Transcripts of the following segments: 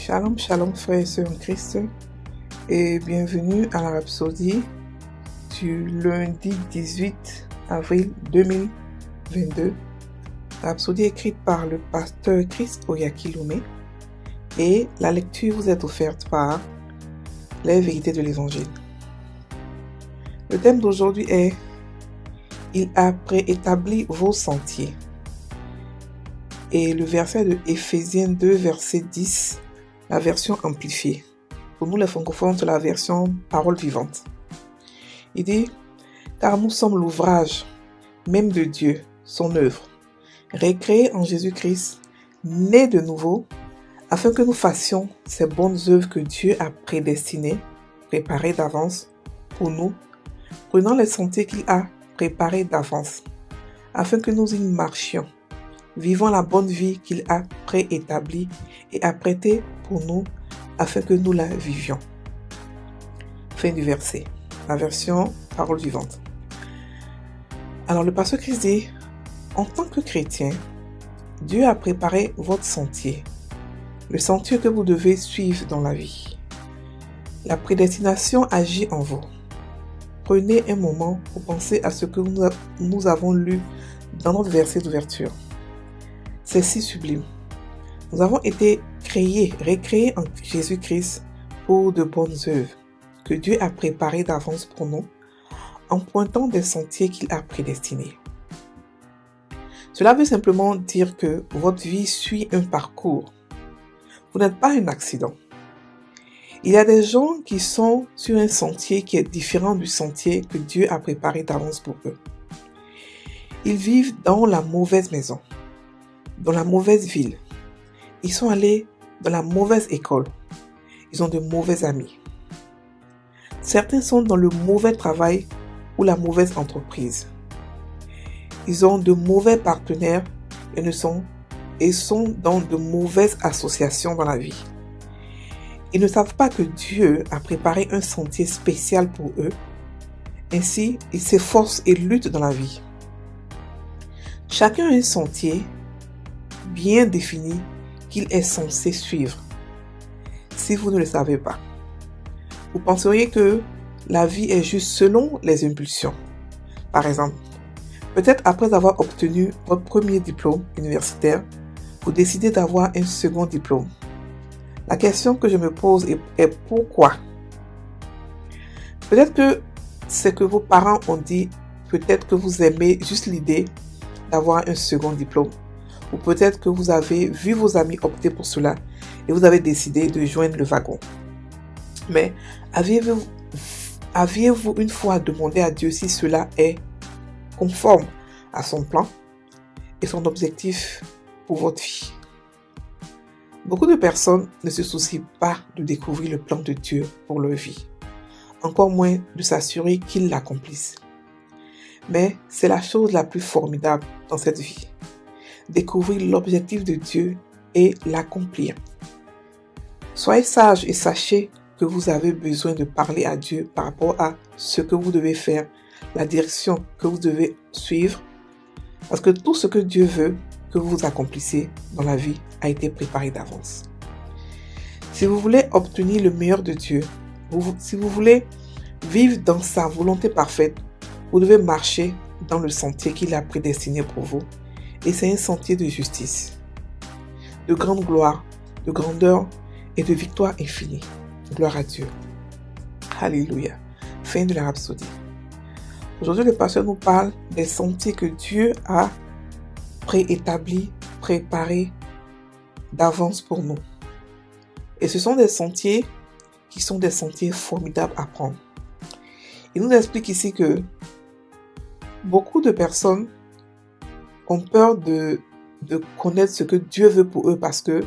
Shalom, shalom frères et sœurs en Christ et bienvenue à la rhapsodie du lundi 18 avril 2022. Rhapsodie écrite par le pasteur Chris Oyakhilome et la lecture vous est offerte par les vérités de l'évangile. Le thème d'aujourd'hui est « Il a préétabli vos sentiers » et le verset de Éphésiens 2, verset 10, la version amplifiée. Pour nous les francophones, c'est la version parole vivante. Il dit « Car nous sommes l'ouvrage même de Dieu, son œuvre, récréée en Jésus-Christ, né de nouveau, afin que nous fassions ces bonnes œuvres que Dieu a prédestinées, préparées d'avance pour nous, prenant les sentiers qu'il a préparés d'avance, afin que nous y marchions, vivant la bonne vie qu'il a préétablie et apprêtée pour nous, afin que nous la vivions. » Fin du verset. La version parole vivante. Alors le pasteur Christ dit, en tant que chrétien, Dieu a préparé votre sentier, le sentier que vous devez suivre dans la vie. La prédestination agit en vous. Prenez un moment pour penser à ce que nous avons lu dans notre verset d'ouverture. C'est si sublime. Nous avons été récréés en Jésus-Christ pour de bonnes œuvres que Dieu a préparées d'avance pour nous en pointant des sentiers qu'il a prédestinés. Cela veut simplement dire que votre vie suit un parcours. Vous n'êtes pas un accident. Il y a des gens qui sont sur un sentier qui est différent du sentier que Dieu a préparé d'avance pour eux. Ils vivent dans la mauvaise maison, dans la mauvaise ville. Ils sont allés dans la mauvaise école. Ils ont de mauvais amis. Certains sont dans le mauvais travail ou la mauvaise entreprise. Ils ont de mauvais partenaires et sont dans de mauvaises associations dans la vie. Ils ne savent pas que Dieu a préparé un sentier spécial pour eux. Ainsi, ils s'efforcent et luttent dans la vie. Chacun a un sentier bien défini qu'il est censé suivre. Si vous ne le savez pas, vous penseriez que la vie est juste selon les impulsions. Par exemple, peut-être après avoir obtenu votre premier diplôme universitaire, vous décidez d'avoir un second diplôme. La question que je me pose est pourquoi? Peut-être que c'est que vos parents ont dit, peut-être que vous aimez juste l'idée d'avoir un second diplôme. Ou peut-être que vous avez vu vos amis opter pour cela et vous avez décidé de joindre le wagon. Mais aviez-vous une fois demandé à Dieu si cela est conforme à son plan et son objectif pour votre vie? Beaucoup de personnes ne se soucient pas de découvrir le plan de Dieu pour leur vie, encore moins de s'assurer qu'ils l'accomplissent. Mais c'est la chose la plus formidable dans cette vie. Découvrir l'objectif de Dieu et l'accomplir. Soyez sages et sachez que vous avez besoin de parler à Dieu par rapport à ce que vous devez faire, la direction que vous devez suivre, parce que tout ce que Dieu veut que vous accomplissez dans la vie a été préparé d'avance. Si vous voulez obtenir le meilleur de Dieu, si vous voulez vivre dans sa volonté parfaite, vous devez marcher dans le sentier qu'il a prédestiné pour vous. Et c'est un sentier de justice, de grande gloire, de grandeur et de victoire infinie. Gloire à Dieu. Alléluia. Fin de la rhapsodie. Aujourd'hui, le pasteur nous parle des sentiers que Dieu a préétablis, préparés d'avance pour nous. Et ce sont des sentiers qui sont des sentiers formidables à prendre. Il nous explique ici que beaucoup de personnes ont peur de connaître ce que Dieu veut pour eux parce que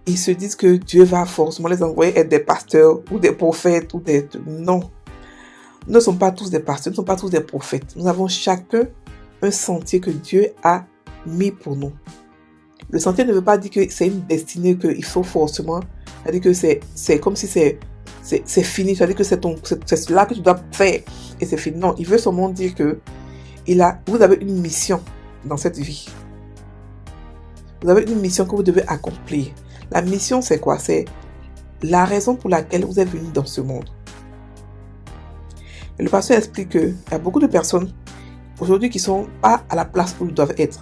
ils se disent que Dieu va forcément les envoyer être des pasteurs ou des prophètes ou des... Non. Nous ne sommes pas tous des pasteurs, nous ne sommes pas tous des prophètes. Nous avons chacun un sentier que Dieu a mis pour nous. Le sentier ne veut pas dire que c'est une destinée qu'il faut forcément... C'est-à-dire que c'est comme si c'est fini. C'est-à-dire que c'est cela que tu dois faire et c'est fini. Non, il veut seulement dire que vous avez une mission dans cette vie. Vous avez une mission que vous devez accomplir. La mission, c'est quoi? C'est la raison pour laquelle vous êtes venu dans ce monde. Et le pasteur explique qu'il y a beaucoup de personnes aujourd'hui qui ne sont pas à la place où ils doivent être.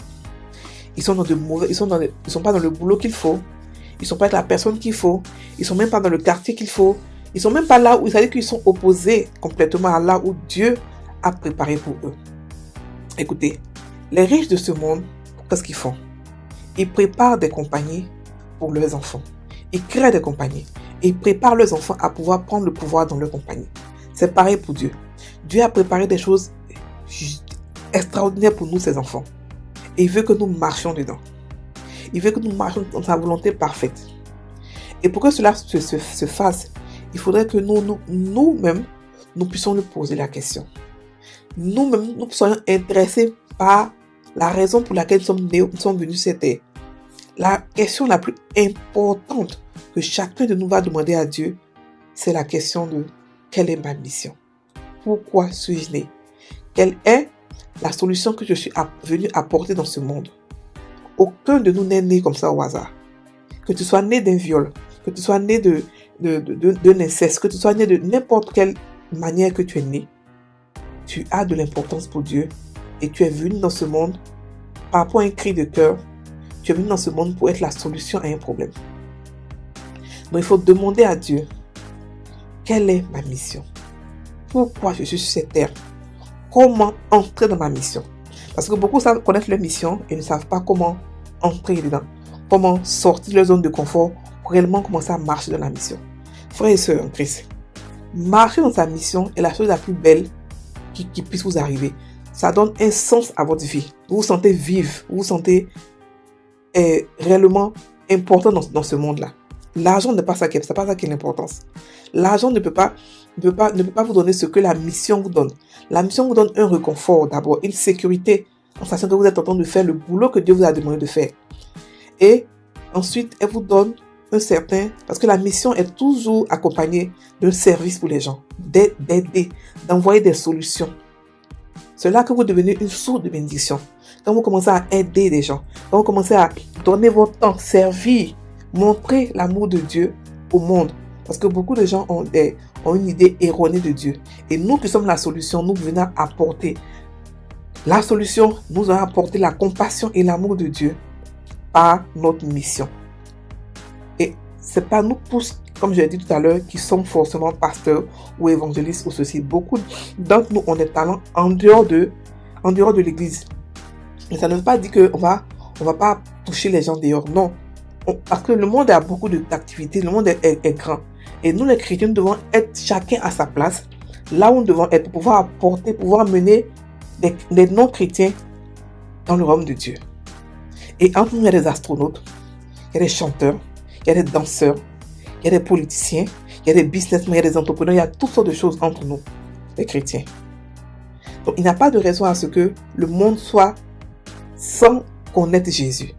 Ils sont ils sont pas dans le boulot qu'il faut. Ils sont pas avec la personne qu'il faut. Ils sont même pas dans le quartier qu'il faut. Ils sont même pas là où ils savent qu'ils sont opposés complètement à là où Dieu a préparé pour eux. Écoutez, les riches de ce monde, qu'est-ce qu'ils font? Ils préparent des compagnies pour leurs enfants. Ils créent des compagnies. Et ils préparent leurs enfants à pouvoir prendre le pouvoir dans leur compagnie. C'est pareil pour Dieu. Dieu a préparé des choses extraordinaires pour nous, ses enfants. Et il veut que nous marchions dedans. Il veut que nous marchions dans sa volonté parfaite. Et pour que cela se fasse, il faudrait que nous-mêmes, nous puissions lui poser la question. Nous-mêmes, nous soyons intéressés par la raison pour laquelle nous sommes venus sur cette terre. La question la plus importante que chacun de nous va demander à Dieu, c'est la question de quelle est ma mission? Pourquoi suis-je né? Quelle est la solution que je suis venu apporter dans ce monde? Aucun de nous n'est né comme ça au hasard. Que tu sois né d'un viol, que tu sois né d'un inceste, que tu sois né de n'importe quelle manière que tu es né, tu as de l'importance pour Dieu et tu es venu dans ce monde par rapport à un cri de cœur. Tu es venu dans ce monde pour être la solution à un problème. Donc il faut demander à Dieu, quelle est ma mission? Pourquoi je suis sur cette terre? Comment entrer dans ma mission? Parce que beaucoup savent connaître leur mission et ne savent pas comment entrer dedans. Comment sortir de leur zone de confort pour réellement commencer à marcher dans la mission. Frères et sœurs en Christ, marcher dans sa mission est la chose la plus belle qui puisse vous arriver. Ça donne un sens à votre vie. Vous vous sentez vivre, vous vous sentez réellement important dans ce monde-là. L'argent n'est pas ça qui est l'importance. L'argent ne peut pas vous donner ce que la mission vous donne. La mission vous donne un réconfort d'abord, une sécurité, en sachant que vous êtes en train de faire le boulot que Dieu vous a demandé de faire. Et ensuite, elle vous donne parce que la mission est toujours accompagnée d'un service pour les gens, d'aider, d'envoyer des solutions. C'est là que vous devenez une source de bénédiction. Quand vous commencez à aider les gens, quand vous commencez à donner votre temps, servir, montrer l'amour de Dieu au monde. Parce que beaucoup de gens ont une idée erronée de Dieu. Et nous qui sommes la solution, nous venons apporter la solution, nous allons apporter la compassion et l'amour de Dieu par notre mission. Et c'est pas nous tous, comme je l'ai dit tout à l'heure, qui sommes forcément pasteurs ou évangélistes ou ceci. Beaucoup d'entre nous ont des talents en dehors de l'église. Mais ça ne veut pas dire qu'on va pas toucher les gens dehors. Non. Parce que le monde a beaucoup d'activités, le monde est grand. Et nous les chrétiens, nous devons être chacun à sa place, là où nous devons être, pour pouvoir apporter, pouvoir mener des non-chrétiens dans le royaume de Dieu. Et entre nous, il y a des astronautes, il y a des chanteurs, il y a des danseurs, il y a des politiciens, il y a des businessmen, il y a des entrepreneurs, il y a toutes sortes de choses entre nous, les chrétiens. Donc il n'y a pas de raison à ce que le monde soit sans connaître Jésus.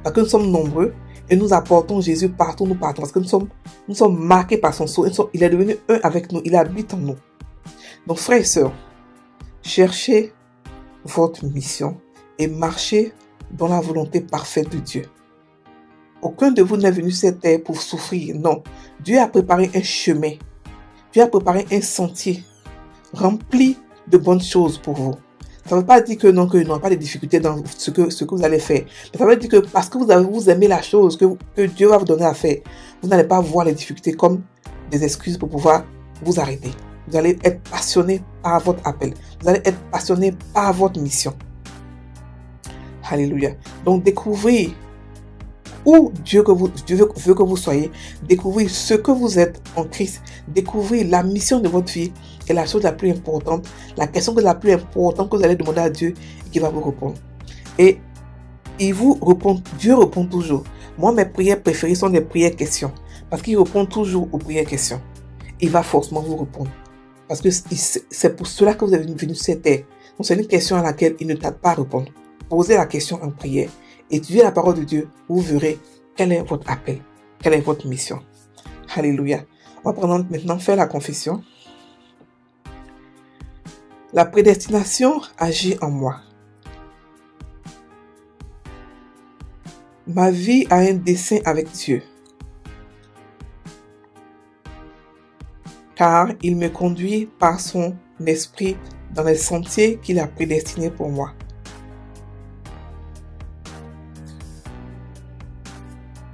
Parce que nous sommes nombreux et nous apportons Jésus partout où nous partons. Parce que nous sommes marqués par son sceau. Il est devenu un avec nous, il habite en nous. Donc frères et sœurs, cherchez votre mission et marchez dans la volonté parfaite de Dieu. Aucun de vous n'est venu sur cette terre pour souffrir. Non. Dieu a préparé un chemin. Dieu a préparé un sentier rempli de bonnes choses pour vous. Ça ne veut pas dire que non, qu'il n'y aura pas de difficultés dans ce que vous allez faire. Mais ça veut dire que parce que vous aimez la chose que Dieu va vous donner à faire, vous n'allez pas voir les difficultés comme des excuses pour pouvoir vous arrêter. Vous allez être passionné par votre appel. Vous allez être passionné par votre mission. Alléluia. Donc découvrez où Dieu veut que vous soyez. Découvrez ce que vous êtes en Christ. Découvrez la mission de votre vie est la chose la plus importante. La question la plus importante que vous allez demander à Dieu et qui va vous répondre. Et il vous répond, Dieu répond toujours. Moi, mes prières préférées sont des prières questions. Parce qu'il répond toujours aux prières questions. Il va forcément vous répondre. Parce que c'est pour cela que vous êtes venu sur cette terre. Donc c'est une question à laquelle il ne tarde pas à répondre. Posez la question en prière. Étudiez la parole de Dieu. Vous verrez quel est votre appel. Quelle est votre mission. Alléluia. On va maintenant faire la confession. La prédestination agit en moi. Ma vie a un dessein avec Dieu. car il me conduit par son esprit dans les sentiers qu'il a prédestinés pour moi.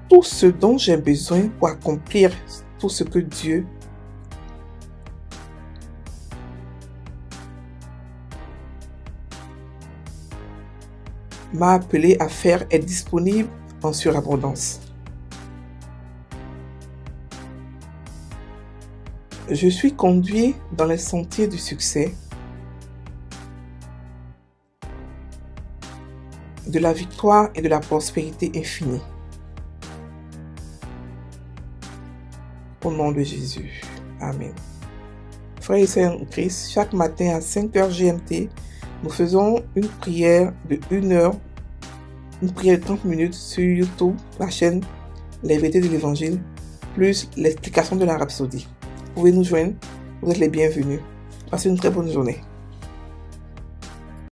Tout ce dont j'ai besoin pour accomplir tout ce que Dieu m'a appelé à faire est disponible en surabondance. Je suis conduit dans les sentiers du succès, de la victoire et de la prospérité infinie. Au nom de Jésus. Amen. Frères et sœurs en Christ, chaque matin à 5h GMT, nous faisons une prière de 1 heure, une prière de 30 minutes sur YouTube, la chaîne Les Vérités de l'Évangile, plus l'explication de la Rhapsodie. Vous pouvez nous joindre, vous êtes les bienvenus. Passez une très bonne journée.